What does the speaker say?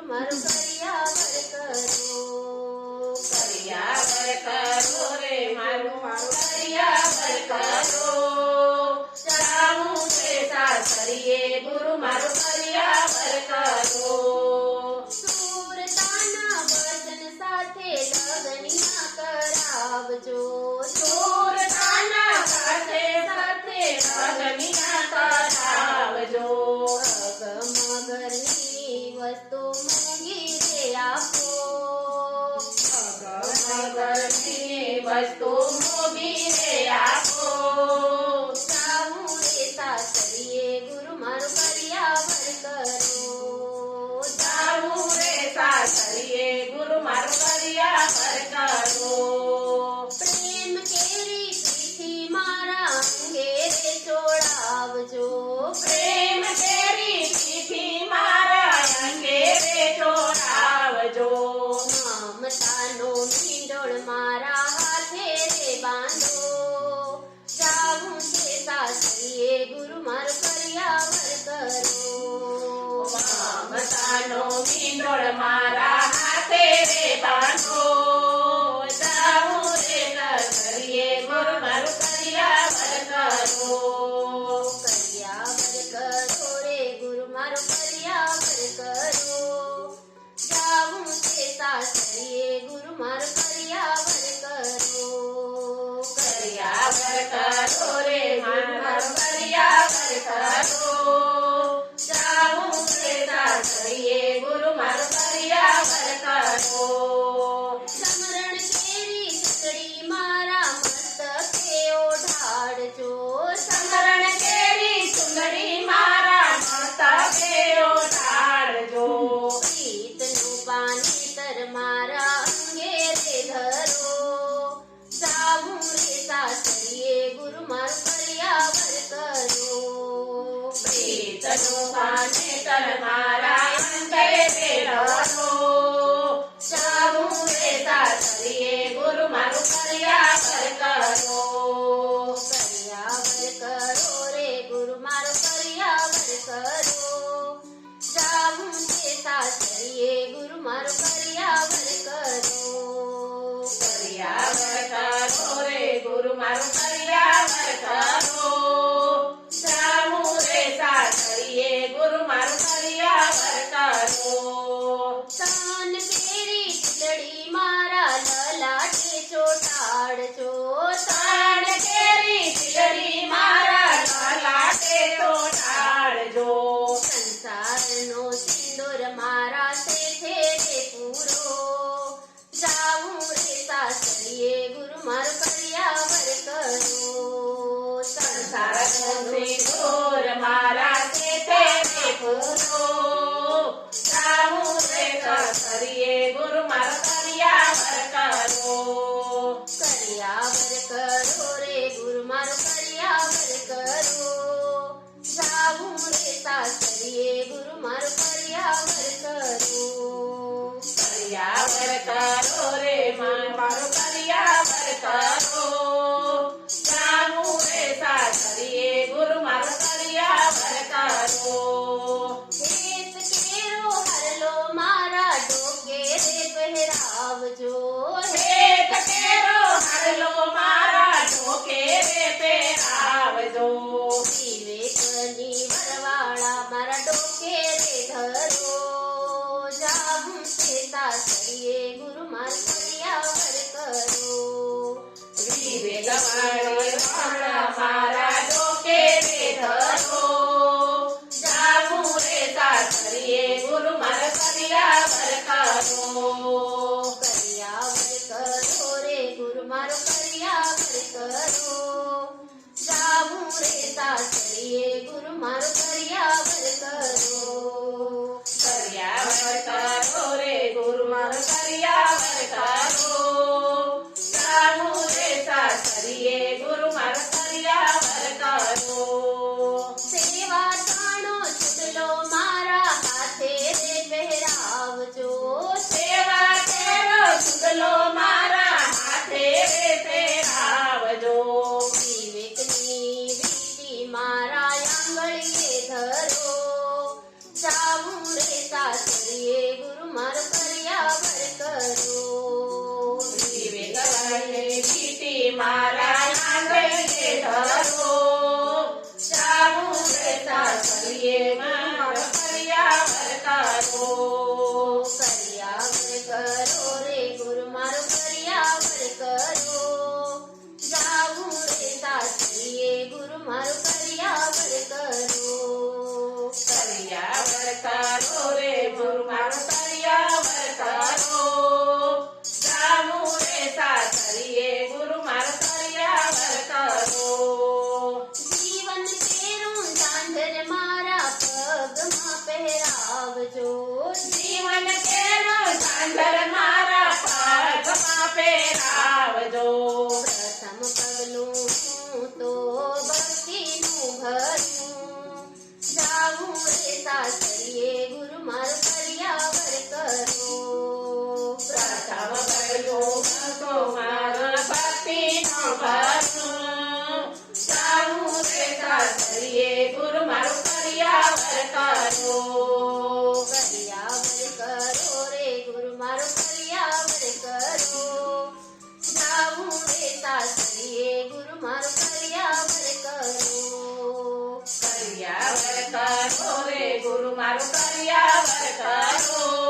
મારું કર્યાવર કરો. કર્યાવર કરો રે મારું કર્યાવર કરો. જાવું છે સાસરીએ ગુરુ મારું કર્યાવર કરો. સુરતાના વચન સાથે લગનિયા કરાવજો. સુરતાના સાથે લગનિયા કરાવજો. અગમગરની વસ્તુ મોંઘી રે આપો. અગમગરની વસ્તુ મોંઘી રે આપો. જાવું રે સાસરીએ ગુરુ મારું કર્યાવર કરો. જાવું રે સાસરીએ ગુરુ મારું કર્યાવર કરો. પ્રેમ કેરી પીઠી મારા અંગે રે ચોડાવજો. પ્રેમ કેરી પીઠી મારા અંગે રે ચોડાવજો. મમતાનો મીંડોળ મારા હાથે રે બાંધો. જાવું છે સાસરીએ ગુરુ મારું કર્યાવર કરો. મમતાનો મીંડોળ મારા હાથે રે બાંધો. જાવું રે સાસરીએ ગુરુ મારું કર્યાવર કરો. કર્યાવર કરો રે ગુરુ મારું કર્યાવર કરો. જાવું છે સાસરીએ ગુરુ મારું કર્યાવર કરો. કર્યાવર કરો રે મારું કર્યાવર કરો. જાવું રે સાસરીએ ગુરુ મારું કર્યાવર કરો. સમરણ કેરી ચૂંટણી મારા મસ્તકે ઓઢાડજો. સમરણ કેરી ચૂંદડી મારા મસ્તકે ઓઢાડજો. પ્રીતનું પાનેતર મારા અંગે રે ધરો. જાવું રે સાસરીએ ગુરુ મારું કર્યાવર કરો. પ્રીતનું પાનેતર મારા અંગે રે ધરો. જાવું રે સાસરીએ ગુરુ મારું કર્યાવર કરો. કર્યાવર કરો રે ગુરુ મારું કર્યાવર કરો. જાવું છે સાસરીએ ગુરુ મારું કર્યાવર કરો. કર્યાવર કરો રે ગુરુ મારું કર્યાવર કરો. જાવું રે સાસરીએ ગુરુ મારું કર્યાવર કરો. તાન કેરી ચૂંટણી મારા લલાટે ચોટાડજો. તાણ કેરી ચીલડી મારા લાટે ચોટાડજો. સંસારનો સિંદૂર મારા શેઠે રે પૂરો. જાવું રે સાસરીએ ગુરુ મારું કર્યાવર કરો. સંસારનો સિંદૂર મારા શેઠે રે પૂરો. જાવું રે સાસરીએ ગુરુ મારું કર્યાવર કરો. કર્યાવર કરો રે ગુરુ મારું કર્યાવર કરો. જાવું રે સાસરીએ ગુરુ મારું કર્યાવર કરો. કર્યાવર કરો રે મારું કર્યાવર કરો. જાવું રે સાસરીએ ગુરુ મારું કર્યાવર કરો. હેત કેરો હરલો મારા ડોકે રે પહેરાવજો. હેત કેરો હરલો મારા ઢોકે રે પહેરાવજો. વિવેકની વરવાળા મારા ડોકે રે ધરો. જાવું છે સાસરીએ ગુરુ મારું કર્યાવર કરો. વિવેકવાળી વાળા મારા ઢોકે રે ધરો. જાવું રે સાસરીએ ગુરુ મારું કર્યાવર કરો. કર્યાવર કરો રે ગુરુ મારું કર્યાવર કરો. જાવું રે સાસરીએ ગુરુ મારું કર્યાવર કરો. કર્યાવર કરો રે ગુરુ મારું કર્યાવર કરો. જાવું રે સાસરીએ ગુરુ મારું કર્યાવર કરો. સેવા તાણો ચૂડલો મારા હાથે રે પહેરાવજો. સેવા તેરો ચૂડલો મારા હાથે રે પહેરાવજો. વિવેકની વીંટી મારા આંગળીએ ધરો. જાવું રે સાસરીએ ગુરુ મારું કર્યાવર કરો